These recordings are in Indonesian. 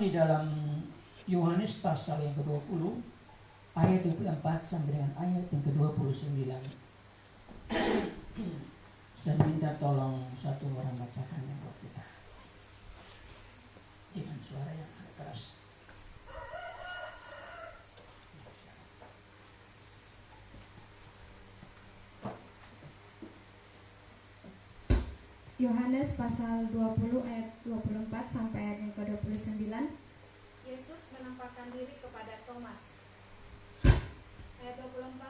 di dalam Yohanes pasal yang ke-20 ayat 24 sampai dengan ayat yang ke-29. Saya minta tolong satu orang bacakan yang buat kita dengan suara yang agak keras. Yohanes pasal 20 ayat 24 sampai ayat yang ke-29. Yesus menampakkan diri kepada Thomas. Ayat 24.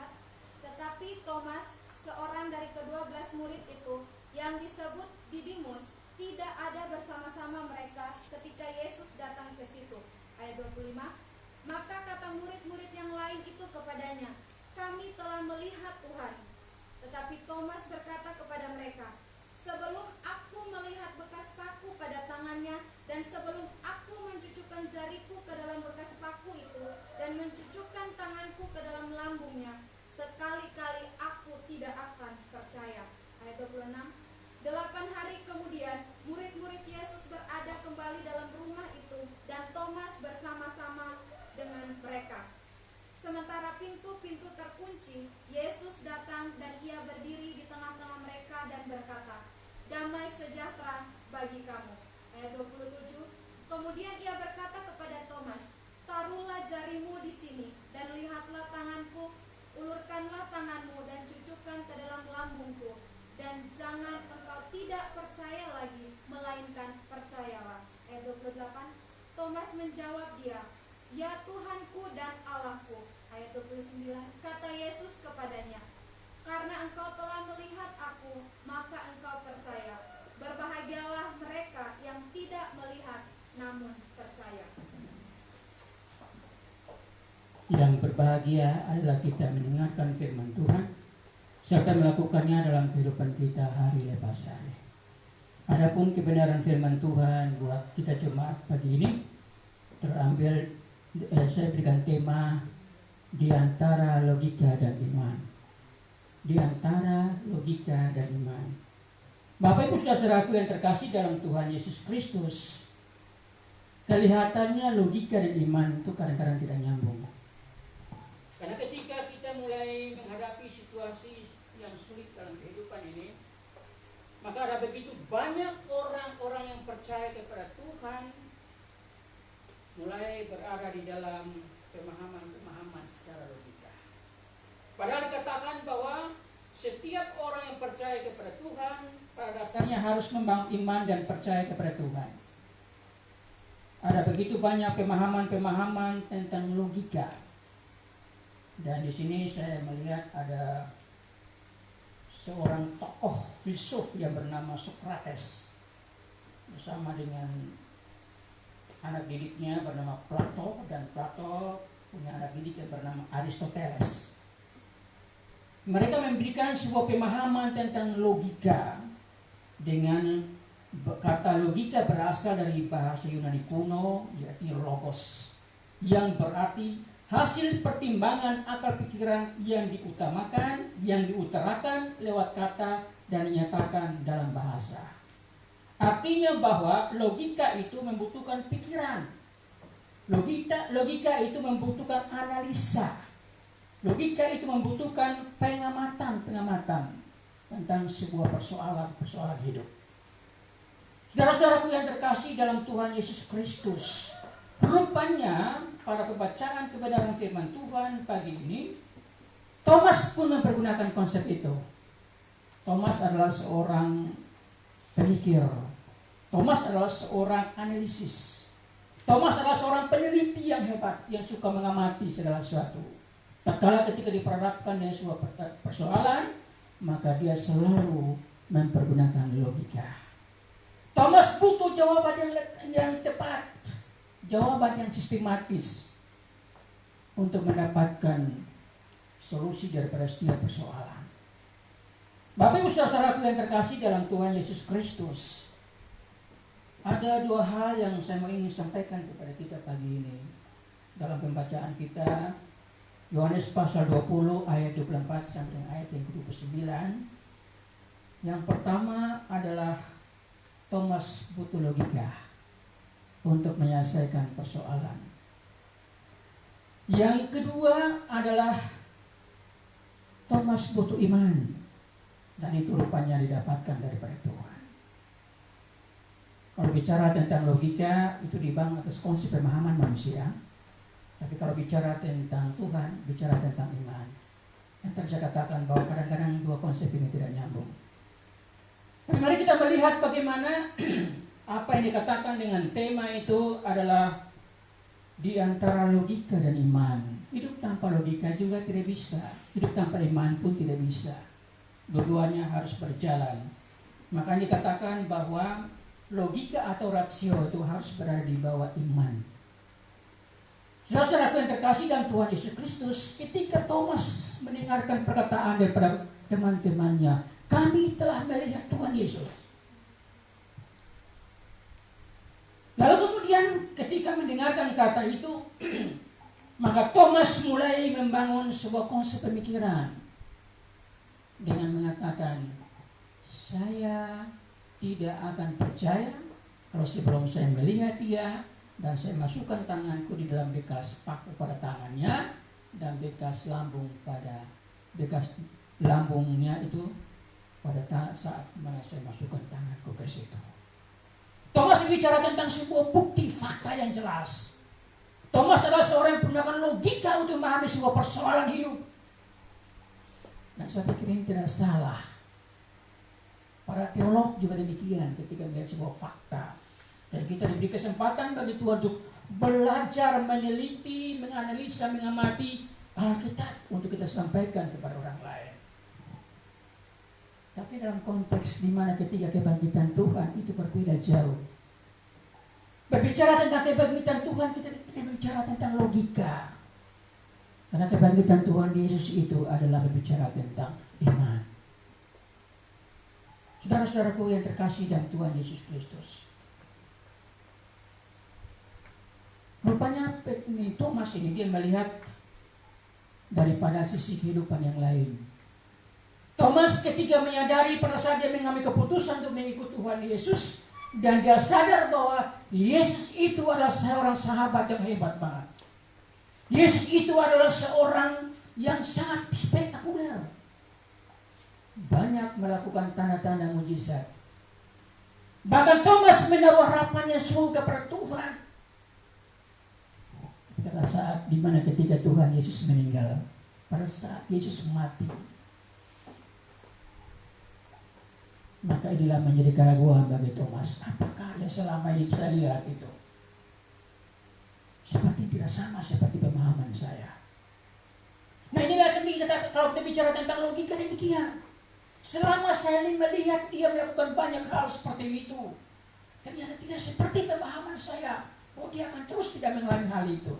Tetapi Thomas, seorang dari ke-12 murid itu yang disebut Didimus, tidak ada bersama-sama mereka ketika Yesus datang ke situ. Ayat 25. Maka kata murid-murid yang lain itu kepadanya, "Kami telah melihat Tuhan." Tetapi Thomas berkata kepada mereka, "Sebelum aku melihat bekas paku pada tangannya, dan sebelum aku mencucukkan jariku ke dalam bekas paku itu, dan mencucukkan tanganku ke dalam lambungnya, sekali-kali aku tidak akan percaya." Ayat 26. 8 hari kemudian, murid-murid Yesus berada kembali dalam rumah itu, dan Thomas bersama-sama dengan mereka. Sementara pintu-pintu terkunci, Yesus datang dan ia berdiri di tengah-tengah mereka dan berkata, "Damai sejahtera bagi kamu." Ayat 27. Kemudian ia berkata kepada Thomas, "Taruhlah jarimu di sini dan lihatlah tanganku, ulurkanlah tanganmu dan cucukkan ke dalam lambungku, dan jangan engkau tidak percaya lagi, melainkan percayalah." Ayat 28. Thomas menjawab dia, "Ya Tuhanku dan Allahku." Ayat 29. Kata Yesus kepadanya, "Karena engkau telah melihat aku, maka engkau percaya. Berbahagialah mereka yang tidak melihat, namun percaya." Yang berbahagia adalah kita mendengarkan firman Tuhan serta melakukannya dalam kehidupan kita hari lepas hari. Adapun kebenaran firman Tuhan buat kita jemaat pagi ini terambil, saya berikan tema di antara logika dan iman. Di antara logika dan iman. Bapak Ibu saudara-saudaraku yang terkasih dalam Tuhan Yesus Kristus, kelihatannya logika dan iman itu kadang-kadang tidak nyambung. Karena ketika kita mulai menghadapi situasi yang sulit dalam kehidupan ini, maka ada begitu banyak orang-orang yang percaya kepada Tuhan mulai berada di dalam pemahaman secara logika. Padahal dikatakan bahwa setiap orang yang percaya kepada Tuhan pada dasarnya harus membangun iman dan percaya kepada Tuhan. Ada begitu banyak pemahaman-pemahaman tentang logika. Dan di sini saya melihat ada seorang tokoh filsuf yang bernama Socrates bersama dengan anak didiknya bernama Plato, dan Plato punya anak didik yang bernama Aristoteles. Mereka memberikan sebuah pemahaman tentang logika dengan kata logika berasal dari bahasa Yunani kuno, yaitu logos, yang berarti hasil pertimbangan akal pikiran yang diutamakan, yang diutarakan lewat kata dan dinyatakan dalam bahasa. Artinya bahwa logika itu membutuhkan pikiran. Logika itu membutuhkan analisa. Logika itu membutuhkan pengamatan tentang sebuah persoalan hidup. Saudara-saudaraku yang terkasih dalam Tuhan Yesus Kristus, rupanya pada pembacaan kebenaran firman Tuhan pagi ini, Thomas pun mempergunakan konsep itu. Thomas adalah seorang pemikir. Thomas adalah seorang analisis. Thomas adalah seorang peneliti yang hebat, yang suka mengamati segala sesuatu. Tatkala ketika diperhadapkan dengan sebuah persoalan, maka dia selalu mempergunakan logika. Thomas butuh jawaban yang tepat, jawaban yang sistematis untuk mendapatkan solusi daripada setiap persoalan. Bapak Ibu saudara-saudaraku yang terkasih dalam Tuhan Yesus Kristus, ada dua hal yang saya ingin sampaikan kepada kita pagi ini. Dalam pembacaan kita, Yohanes pasal 20 ayat 24 sampai ayat yang ke-29. Yang pertama adalah Thomas butuh logika. untuk menyelesaikan persoalan. Yang kedua adalah Thomas butuh iman, dan itu rupanya didapatkan daripada Tuhan. Kalau bicara tentang logika, itu dibangun atas konsep pemahaman manusia. Tapi kalau bicara tentang Tuhan, bicara tentang iman. Yang tadi saya katakan bahwa kadang-kadang dua konsep ini tidak nyambung. Tapi mari kita melihat bagaimana apa yang dikatakan dengan tema itu adalah di antara logika dan iman. Hidup tanpa logika juga tidak bisa. Hidup tanpa iman pun tidak bisa. Dua-duanya harus berjalan. Makanya dikatakan bahwa logika atau rasio itu harus berada di bawah iman. Saudara-saudaraku yang terkasih dalam Tuhan Yesus Kristus, ketika Thomas mendengarkan perkataan daripada teman-temannya, kami telah melihat Tuhan Yesus. Lalu kemudian ketika mendengarkan kata itu, maka Thomas mulai membangun sebuah konsep pemikiran dengan mengatakan, saya tidak akan percaya kalau sebelum saya melihat dia dan saya masukkan tanganku di dalam bekas paku pada tangannya dan bekas lambungnya itu pada saat mana saya masukkan tanganku ke situ. Thomas bicara tentang sebuah bukti fakta yang jelas. Thomas adalah seorang yang menggunakan logika untuk memahami sebuah persoalan hidup. Dan saya pikir ini tidak salah. Para teolog juga demikian ketika melihat sebuah fakta. Dan kita diberi kesempatan bagi Tuhan untuk belajar, meneliti, menganalisa, mengamati Alkitab untuk kita sampaikan kepada orang lain. Tapi dalam konteks di mana ketika kebangkitan Tuhan itu berbeda jauh. Berbicara tentang kebangkitan Tuhan, kita tidak berbicara tentang logika. Karena kebangkitan Tuhan Yesus itu adalah berbicara tentang iman. Saudara-saudaraku yang terkasih dalam Tuhan Yesus Kristus. Rupanya ini Thomas ini dia melihat daripada sisi kehidupan yang lain. Thomas ketika menyadari pada saat dia mengambil keputusan untuk mengikut Tuhan Yesus, dan dia sadar bahwa Yesus itu adalah seorang sahabat yang hebat banget. Yesus itu adalah seorang yang sangat spektakuler. Banyak melakukan tanda-tanda mujizat. Bahkan Thomas menaruh harapannya sungguh kepada Tuhan. Pada saat dimana ketika Tuhan Yesus meninggal, pada saat Yesus mati, maka inilah menjadi keraguan bagi Thomas. Apakah yang selama ini saya lihat itu seperti tidak sama seperti pemahaman saya? Nah inilah ketika kalau kita bicara tentang logika demikian. Selama saya melihat dia melakukan banyak hal seperti itu, ternyata tidak seperti pemahaman saya. Oh, dia akan terus tidak mengalami hal itu.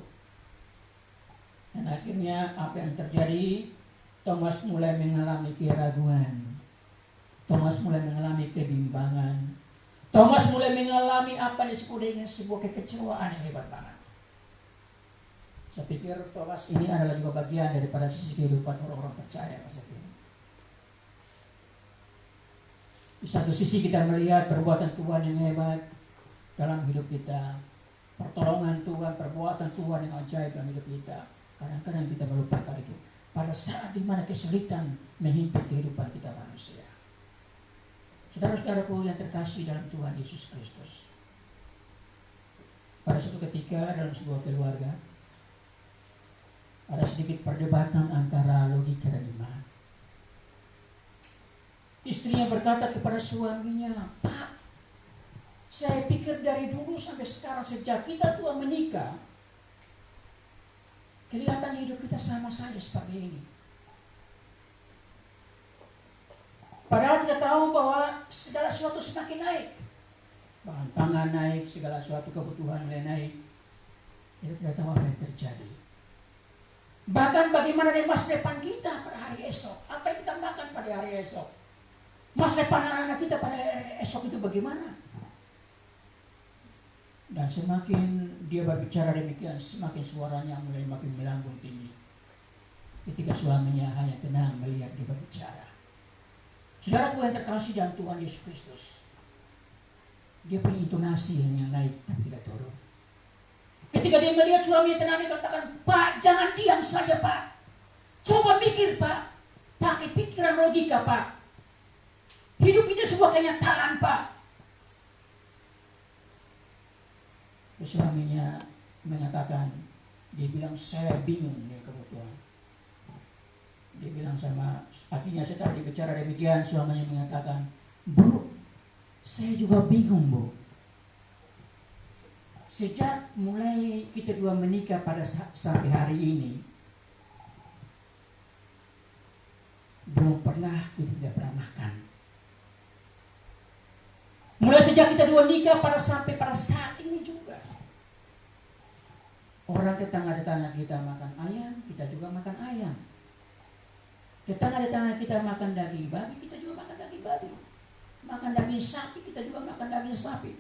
Dan akhirnya apa yang terjadi? Thomas mulai mengalami keraguan. Thomas mulai mengalami kebimbangan. Thomas mulai mengalami apa disebut dengan sebuah kekecewaan yang hebat banget. Saya pikir Thomas ini adalah juga bagian daripada sisi kehidupan orang-orang percaya masa kini. Di satu sisi kita melihat perbuatan Tuhan yang hebat dalam hidup kita, pertolongan Tuhan, perbuatan Tuhan yang ajaib dalam hidup kita. Kadang-kadang kita melupakan itu pada saat dimana kesulitan menghimpit kehidupan kita manusia. Saudara-saudaraku yang terkasih dalam Tuhan Yesus Kristus, pada suatu ketika dalam sebuah keluarga ada sedikit perdebatan antara logika dan iman. Istrinya berkata kepada suaminya, Pak, saya pikir dari dulu sampai sekarang sejak kita tua menikah, kelihatan hidup kita sama saja seperti ini. Padahal kita tahu bahwa segala sesuatu semakin naik. Bahan pangan naik, segala sesuatu kebutuhan mulai naik. Kita tidak tahu apa yang terjadi. Bahkan bagaimana dengan masa depan kita pada hari esok. Apa yang kita makan pada hari esok. Masa depan anak-anak kita pada esok itu bagaimana? Dan semakin dia berbicara demikian, semakin suaranya mulai makin melambung tinggi. Ketika suaminya hanya tenang melihat dia berbicara. Saudaraku yang terkasih dalam Tuhan Yesus Kristus, Dia punya intonasi yang naik tapi tidak turun. Ketika dia melihat suami tenang, dia katakan, "Pak, jangan diam saja, Pak. Coba pikir, Pak. Pakai pikiran logika, Pak. Hidup itu sebuah kenyataan, Pak." Suaminya mengatakan, dia bilang, "Saya bingung nih kebutuhan." Dia bilang sama, artinya setelah dia bicara demikian, suaminya mengatakan, "Bu, saya juga bingung, Bu. Sejak mulai kita dua menikah pada sampai hari ini, belum pernah kita tidak pernah makan. Mulai sejak kita dua nikah sampai pada saat ini juga. Orang tetangga-tetangga kita makan ayam, kita juga makan ayam. Tetangga-tetangga kita makan daging babi, kita juga makan daging babi. Makan daging sapi, kita juga makan daging sapi.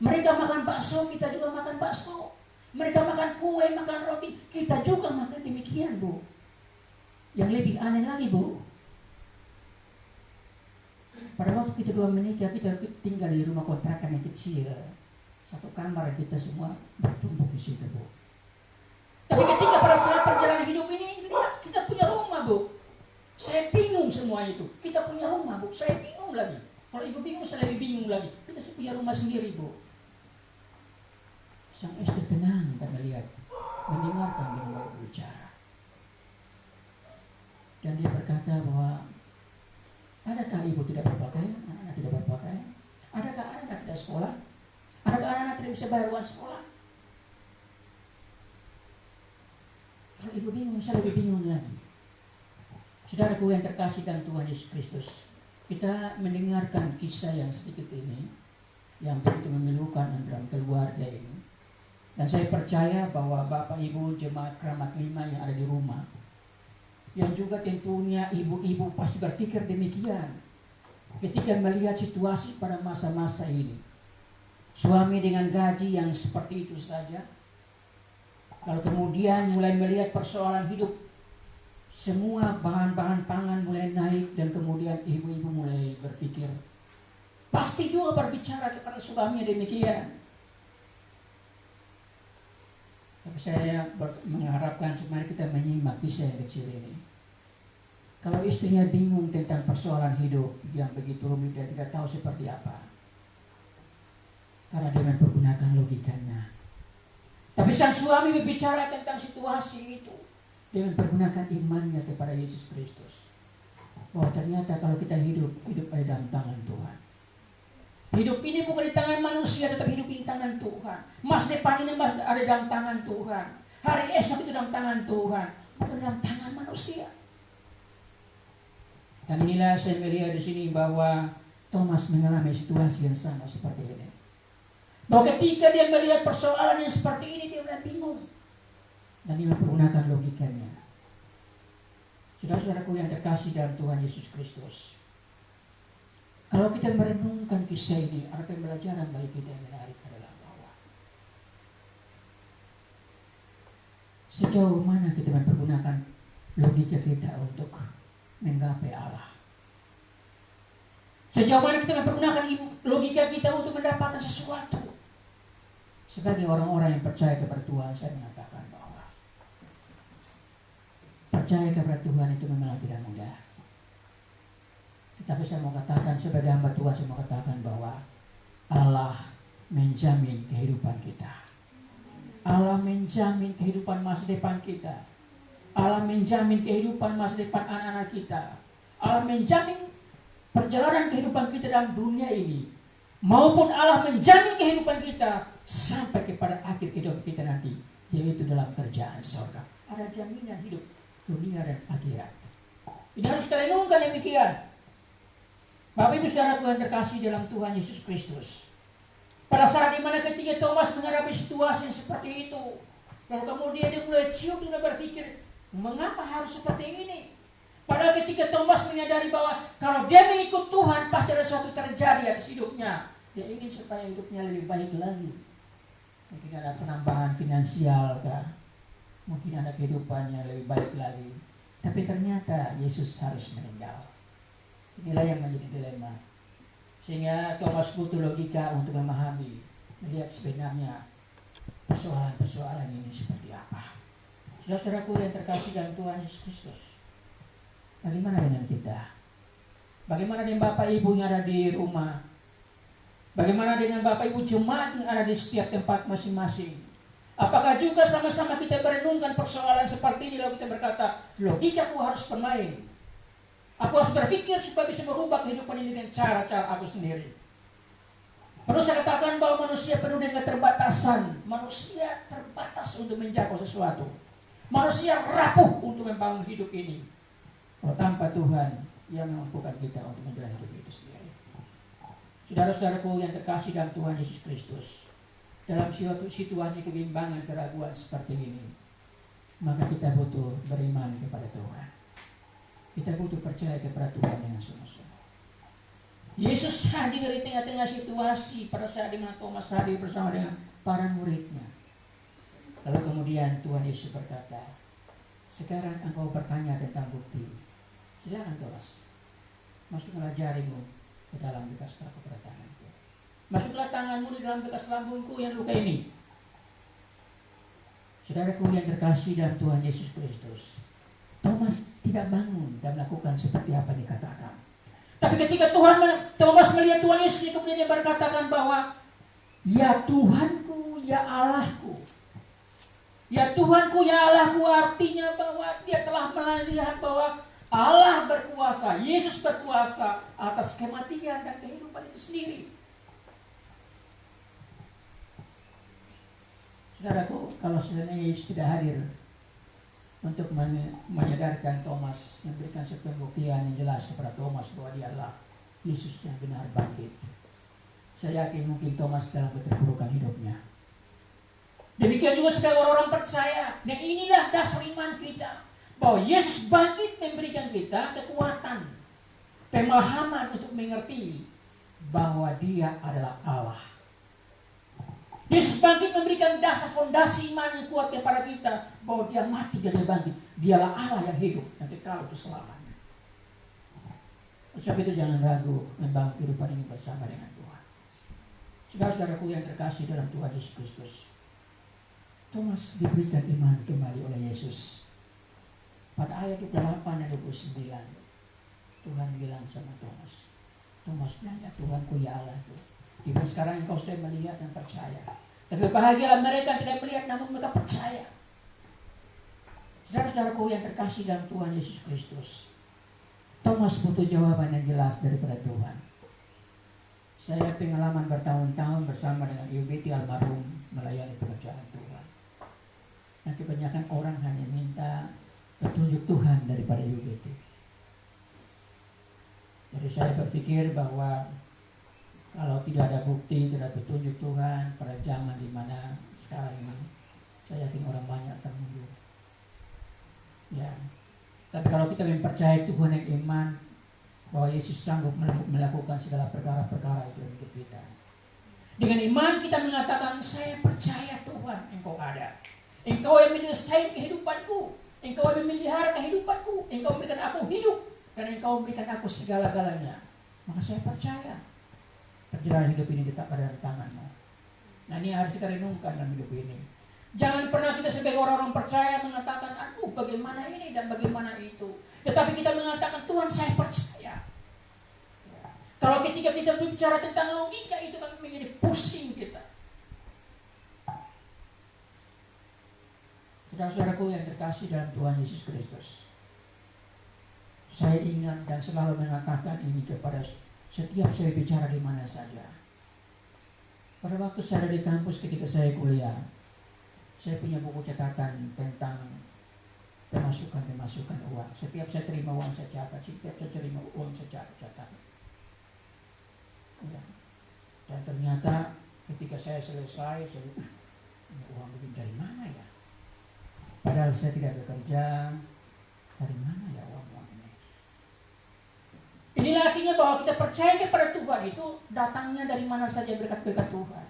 Mereka makan bakso, kita juga makan bakso. Mereka makan kue, makan roti, kita juga makan demikian, Bu. Yang lebih aneh lagi, Bu, pada waktu kita dua menikah, kita tinggal di rumah kontrakan yang kecil. Satu kamar, kita semua bertumpuk di situ, Bu. Tapi ketika pada saat perjalanan hidup ini, lihat, kita punya rumah, Bu. Saya bingung semua itu. Kita punya rumah, Bu. Saya bingung lagi. Kalau ibu bingung, saya lebih bingung lagi. Kita punya rumah sendiri, Bu. Sang istri tenang dan melihat, mendengarkan dia berbicara. Dan dia berkata bahwa, adakah ibu tidak berpakaian? Anak-anak tidak berpakaian? Adakah anak-anak tidak sekolah? Adakah anak-anak tidak bisa bayar uang sekolah? Kalau ibu bingung, saya lebih bingung lagi. Saudaraku yang terkasih dalam Tuhan Yesus Kristus, kita mendengarkan kisah yang sedikit ini, yang begitu memilukan dalam keluarga ini. Dan saya percaya bahwa Bapak Ibu jemaat Keramat 5 yang ada di rumah, yang juga tentunya ibu-ibu pasti berpikir demikian ketika melihat situasi pada masa-masa ini. Suami dengan gaji yang seperti itu saja, kalau kemudian mulai melihat persoalan hidup, semua bahan-bahan pangan mulai naik, dan kemudian ibu-ibu mulai berpikir, pasti juga berbicara kepada suaminya demikian. Tapi saya mengharapkan mari kita menyimak kisah yang kecil ini. Kalau istrinya bingung tentang persoalan hidup yang begitu rumit dan tidak tahu seperti apa, karena dia mempergunakan logikanya. Tapi sang suami berbicara tentang situasi itu dengan mempergunakan imannya kepada Yesus Kristus. Bahwa ternyata kalau kita hidup ada dalam tangan Tuhan. Hidup ini bukan di tangan manusia, tetapi hidup ini di tangan Tuhan. Masa depan ini masih ada dalam tangan Tuhan. Hari esok itu dalam tangan Tuhan, bukan dalam tangan manusia. Dan inilah saya melihat di sini bahwa Thomas mengalami situasi yang sama seperti ini. Bahwa ketika dia melihat persoalan yang seperti ini, dia mulai bingung. Dan dia menggunakan logikanya. Saudara-saudaraku yang terkasih dalam Tuhan Yesus Kristus, kalau kita merenungkan kisah ini, ada pembelajaran bagi kita yang menarik adalah bahwa sejauh mana kita mempergunakan logika kita untuk menggapai Allah. Sejauh mana kita mempergunakan logika kita untuk mendapatkan sesuatu. Sebagai orang-orang yang percaya kepada Tuhan, saya mengatakan bahwa percaya kepada Tuhan itu memang tidak mudah. Tetapi saya mau katakan, sebagai hamba Tuhan, saya mau katakan bahwa Allah menjamin kehidupan kita. Allah menjamin kehidupan masa depan kita. Allah menjamin kehidupan masa depan anak-anak kita. Allah menjamin perjalanan kehidupan kita dalam dunia ini. Maupun Allah menjamin kehidupan kita sampai kepada akhir kehidupan kita nanti, yaitu dalam kerjaan surga. Ada jaminan hidup dunia dan akhirat. Ini harus kita renungkan demikian. Bapak Ibu Saudara Tuhan terkasih dalam Tuhan Yesus Kristus. Pada saat dimana ketika Thomas menghadapi situasi seperti itu, lalu kemudian dia mulai ciut dan berpikir, mengapa harus seperti ini? Padahal ketika Thomas menyadari bahwa kalau dia mengikut Tuhan, pasti ada sesuatu terjadi atas hidupnya. Dia ingin supaya hidupnya lebih baik lagi. Mungkin ada penambahan finansial kah? Mungkin ada kehidupannya lebih baik lagi. Tapi ternyata Yesus harus meninggal. Inilah yang menjadi dilema. Sehingga Thomas butuh logika untuk memahami, melihat sebenarnya persoalan-persoalan ini seperti apa. Saudara-saudaraku yang terkasih dalam Tuhan Yesus Kristus, bagaimana dengan kita? Bagaimana dengan Bapak Ibu yang ada di rumah? Bagaimana dengan Bapak Ibu jemaat yang ada di setiap tempat masing-masing? Apakah juga sama-sama kita merenungkan persoalan seperti ini lalu kita berkata, logikaku harus bermain. Aku harus berpikir supaya bisa merubah kehidupan ini dengan cara-cara aku sendiri. Perlu saya katakan bahwa manusia penuh dengan keterbatasan. Manusia terbatas untuk menjangkau sesuatu. Manusia rapuh untuk membangun hidup ini. Kalau tanpa Tuhan yang memampukan kita untuk menjalani hidup itu sendiri. Saudara-saudaraku yang terkasih dalam Tuhan Yesus Kristus, dalam suatu situasi kebimbangan, keraguan seperti ini, maka kita butuh beriman kepada Tuhan. Kita butuh percaya kepada Tuhan dengan sungguh-sungguh. Yesus hadir di tengah-tengah situasi pada saat di mana Thomas hadir bersama dengan para muridnya. Lalu kemudian Tuhan Yesus berkata, sekarang engkau bertanya tentang bukti. Silakan Thomas, masuklah jarimu ke dalam bekas paku pada tanganku. Masuklah tanganmu di dalam bekas lambungku yang luka ini. Saudaraku yang terkasih dalam Tuhan Yesus Kristus, Thomas tidak bangun dan melakukan seperti apa dikatakan. Tapi ketika Thomas melihat Tuhan Yesus, kemudian dia berkatakan bahwa, ya Tuhanku, ya Allahku. Ya Tuhanku, ya Allahku, artinya bahwa dia telah melihat bahwa Allah berkuasa, Yesus berkuasa atas kematian dan kehidupan itu sendiri. Saudaraku, kalau sebenarnya Yesus tidak hadir untuk menyadarkan Thomas, memberikan satu pembuktian yang jelas kepada Thomas bahwa dia adalah Yesus yang benar bangkit, saya yakin mungkin Thomas dalam keterpurukan hidupnya. Demikian juga sebagai orang-orang percaya, dan inilah dasar iman kita, bahwa Yesus bangkit memberikan kita kekuatan, pemahaman untuk mengerti bahwa Dia adalah Allah. Yesus bangkit memberikan dasar fondasi iman yang kuat kepada kita, bahwa Dia mati dan Dia bangkit. Dialah Allah yang hidup dan kekal untuk selamanya. Sebab itu jangan ragu membangun kehidupan ini bersama dengan Tuhan. Saudara-saudaraku yang terkasih dalam Tuhan Yesus Kristus, Thomas diberikan iman kembali oleh Yesus. Pada ayat 28 dan 29, Tuhan bilang sama Thomas, Thomas bilang, ya Tuhanku, ya Allahku. Ibu sekarang engkau sudah melihat dan percaya. Tapi bahagialah mereka yang tidak melihat namun mereka percaya. Saudara-saudaraku yang terkasih dalam Tuhan Yesus Kristus, Thomas butuh jawaban yang jelas daripada Tuhan. Saya pengalaman bertahun-tahun bersama dengan UBT almarhum melayani pekerjaan Tuhan. Dan kebanyakan orang hanya minta petunjuk Tuhan daripada UBT. Jadi saya berpikir bahwa kalau tidak ada bukti, tidak ada petunjuk Tuhan pada zaman di mana sekarang ini, saya yakin orang banyak akan mundur. Ya. Tapi kalau kita mempercayai Tuhan yang iman, bahwa Yesus sanggup melakukan segala perkara-perkara itu untuk kita. Dengan iman kita mengatakan, saya percaya Tuhan, Engkau ada. Engkau yang menyelesaikan kehidupanku, Engkau yang memelihara kehidupanku, Engkau memberikan aku hidup, dan Engkau memberikan aku segala-galanya. Maka saya percaya perjalanan hidup ini tetap ada di tangan-Mu. Nah, ini harus kita renungkan dalam hidup ini. Jangan pernah kita sebagai orang-orang percaya mengatakan, aduh bagaimana ini dan bagaimana itu. Tetapi kita mengatakan, Tuhan saya percaya. Ya. Kalau ketika kita bicara tentang logika, itu kan menjadi pusing kita. Saudara-saudaraku yang terkasih dalam Tuhan Yesus Kristus, saya ingat dan selalu mengatakan ini kepada setiap saya bicara di mana saja. Pada waktu saya di kampus ketika saya kuliah, saya punya buku catatan tentang pemasukan uang. Setiap saya terima uang saya catat, setiap saya terima uang saya catat. Ya. Dan ternyata ketika saya selesai, saya ini uang begini dari mana ya? Padahal saya tidak bekerja, dari mana ya uang ini? Inilah artinya bahwa kita percaya kepada Tuhan itu datangnya dari mana saja berkat-berkat Tuhan.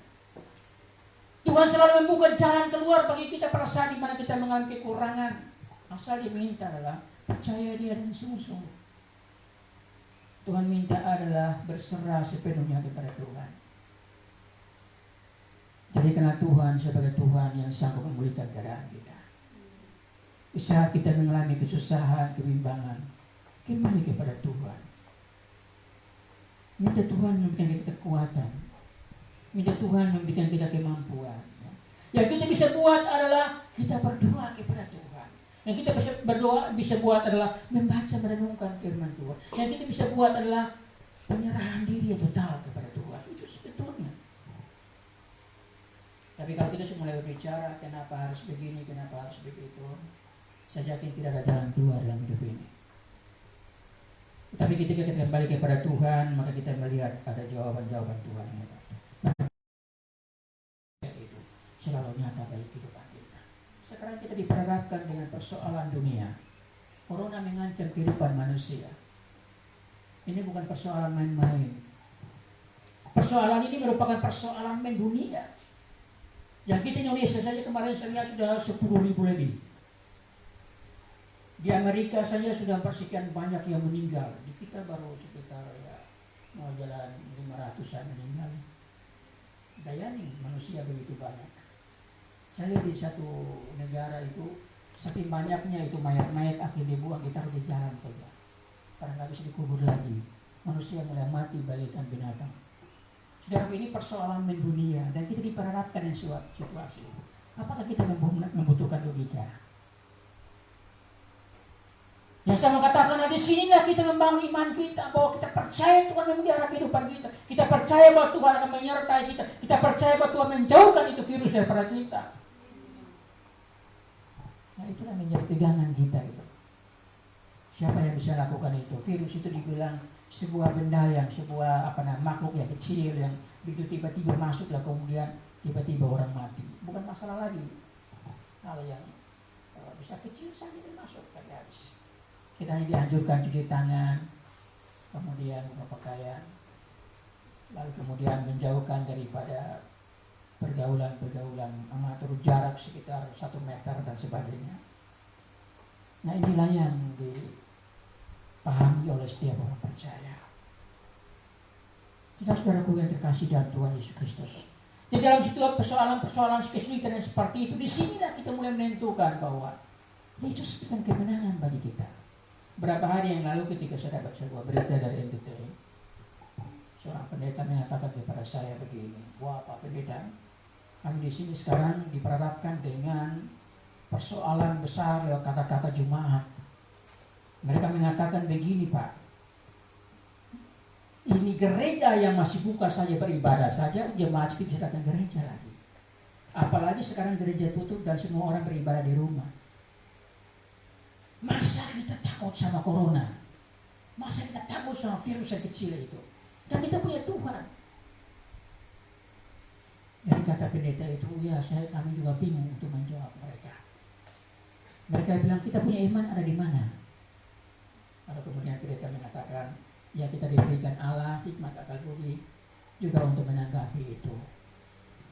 Tuhan selalu membuka jalan keluar bagi kita pada saat di mana kita mengalami kekurangan. Asal diminta adalah percaya Dia dengan sungguh-sungguh. Tuhan minta adalah berserah sepenuhnya kepada Tuhan. Jadi karena Tuhan sebagai Tuhan yang sanggup memulihkan keadaan kita. Di saat kita mengalami kesusahan, kebimbangan, kembali kepada Tuhan. Minta Tuhan memberikan kita kekuatan. Minta Tuhan memberikan kita kemampuan. Yang kita bisa buat adalah kita berdoa kepada Tuhan. Yang kita bisa buat adalah membaca merenungkan firman Tuhan. Yang kita bisa buat adalah penyerahan diri total kepada Tuhan. Itu sebetulnya. Tapi kalau kita mulai berbicara kenapa harus begini, kenapa harus begitu, saya yakin tidak ada jalan keluar dalam hidup ini. Tapi ketika kita kembali kepada Tuhan, maka kita melihat ada jawaban-jawaban Tuhan yang hebat. Itu selalu nyata bagi kehidupan kita. Sekarang kita diperhadapkan dengan persoalan dunia. Corona mengancam kehidupan manusia. Ini bukan persoalan main-main. Persoalan ini merupakan persoalan mendunia. Yang kita Indonesia saja kemarin saya lihat sudah 10.000 lebih. Di Amerika saja sudah persekian banyak yang meninggal. Di kita baru sekitar mau jalan 500-an meninggal. Bayangin manusia begitu banyak. Saya lihat di satu negara itu saking banyaknya itu mayat-mayat akhirnya dibuang ditaruh di jalan saja. Karena nggak bisa dikubur lagi. Manusia mulai mati bagaikan binatang. Saudara, ini persoalan mendunia dan kita diperhadapkan dengan situasi itu. Apakah kita membutuhkan logika? Yang saya mau katakan di sinilah kita membangun iman kita bahwa kita percaya Tuhan memelihara kehidupan kita. Kita percaya bahwa Tuhan akan menyertai kita. Kita percaya bahwa Tuhan menjauhkan itu virus daripada kita. Nah, itulah menjadi pegangan kita itu. Siapa yang bisa lakukan itu? Virus itu dibilang sebuah benda yang sebuah makhluk yang kecil yang begitu tiba-tiba masuk lah kemudian tiba-tiba orang mati. Bukan masalah lagi. Hal yang bisa kecil saja dia masuk tadi habis. Kita hanya dianjurkan cuci tangan, kemudian berpakaian, lalu kemudian menjauhkan daripada pergaulan mengatur jarak sekitar 1 meter dan sebagainya. Nah, inilah yang dipahami oleh setiap orang percaya. Kita saudaraku yang terkasih dalam Tuhan Yesus Kristus. Jadi dalam setiap persoalan kesulitan yang seperti itu, di sinilah kita mulai menentukan bahwa Yesus bukan kemenangan bagi kita. Berapa hari yang lalu ketika saya dapat sebuah berita dari NTT, seorang pendeta mengatakan kepada saya begini, wah Pak Pendeta, kami di sini sekarang diperhadapkan dengan persoalan besar lewat kata-kata jemaat. Mereka mengatakan begini Pak, ini gereja yang masih buka saja beribadah saja, jemaat tidak bisa datang gereja lagi. Apalagi sekarang gereja tutup dan semua orang beribadah di rumah. Masa kita takut sama corona? Masa kita takut sama virus yang kecil itu? Dan kita punya Tuhan. Jadi kata pendeta itu, ya kami juga bingung untuk menjawab mereka. Mereka bilang kita punya iman ada di mana? Lalu kemudian pendeta mengatakan, ya kita diberikan Allah hikmat akal budi juga untuk menanggapi itu.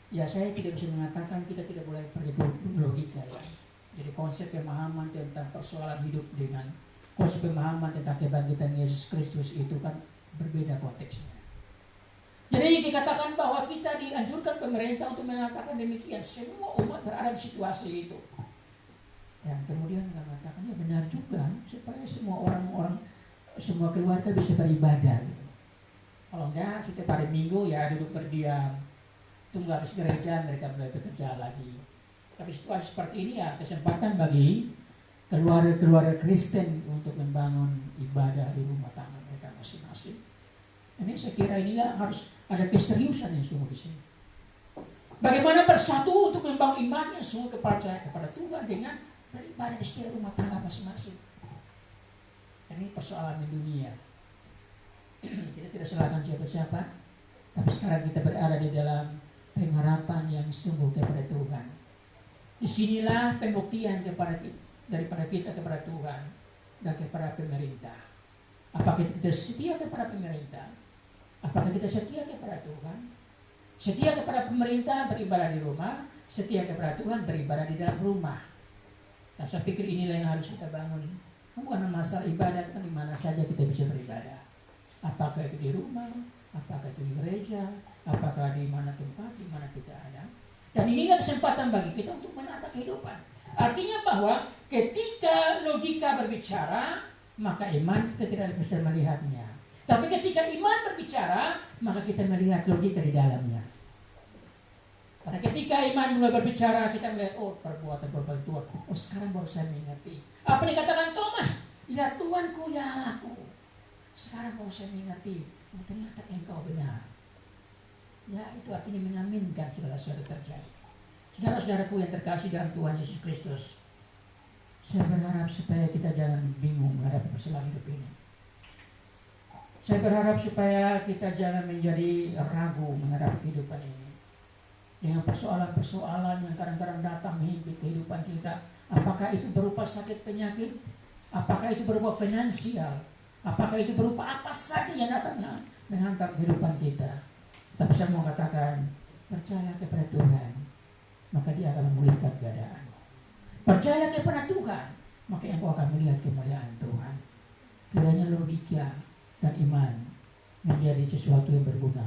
Ya saya tidak bisa mengatakan kita tidak boleh pergi logika ya. Jadi konsep pemahaman tentang persoalan hidup dengan konsep pemahaman tentang kebangkitan Yesus Kristus itu kan berbeda konteksnya. Jadi dikatakan bahwa kita dianjurkan pemerintah untuk mengatakan demikian. Semua umat berada di situasi itu. Dan kemudian mengatakan ya benar juga supaya semua orang-orang, semua keluarga bisa beribadah. Gitu. Kalau enggak setiap hari Minggu ya duduk berdiam, tunggu habis gereja mereka mulai bekerja lagi. Tapi situasi seperti ini ya kesempatan bagi keluarga Kristen untuk membangun ibadah di rumah tangga mereka masing-masing. Ini saya kira inilah harus ada keseriusan yang sungguh di sini. Bagaimana bersatu untuk membangun imannya sungguh kepercayaan kepada Tuhan dengan beribadah di setiap rumah tangga masing-masing. Ini persoalan di dunia. Kita tidak salahkan siapa-siapa, tapi sekarang kita berada di dalam pengharapan yang sungguh kepada Tuhan. Disinilah pembuktian daripada kita kepada Tuhan dan kepada pemerintah. Apakah kita setia kepada pemerintah? Apakah kita setia kepada Tuhan? Setia kepada pemerintah beribadah di rumah, setia kepada Tuhan beribadah di dalam rumah. Dan saya pikir inilah yang harus kita bangun. Bukan masalah ibadah, kan di mana saja kita bisa beribadah. Apakah itu di rumah, apakah itu di gereja, apakah di mana tempat, di mana kita ada. Dan inilah kesempatan bagi kita untuk menata kehidupan. Artinya bahwa ketika logika berbicara, maka iman kita tidak bisa melihatnya. Tapi ketika iman berbicara, maka kita melihat logika di dalamnya. Karena ketika iman mulai berbicara, kita melihat, oh perbuatan Tuhan. Oh sekarang baru saya mengerti. Apa yang dikatakan Thomas? Ya Tuhanku, ya Allahku. Sekarang baru saya mengerti. Oh ternyata engkau benar. Ya itu artinya mengaminkan segala sesuatu terjadi. Saudara-saudaraku yang terkasih dalam Tuhan Yesus Kristus, saya berharap supaya kita jangan bingung menghadapi persoalan hidup ini. Saya berharap supaya kita jangan menjadi ragu menghadapi kehidupan ini. Dengan persoalan-persoalan yang kadang-kadang datang menghimpit kehidupan kita. Apakah itu berupa sakit penyakit? Apakah itu berupa finansial? Apakah itu berupa apa saja yang datang menghantam kehidupan kita? Tapi saya mau katakan, percaya kepada Tuhan, maka Dia akan memulihkan keadaanmu. Percaya kepada Tuhan, maka engkau akan melihat kemuliaan Tuhan. Kiranya logika dan iman menjadi sesuatu yang berguna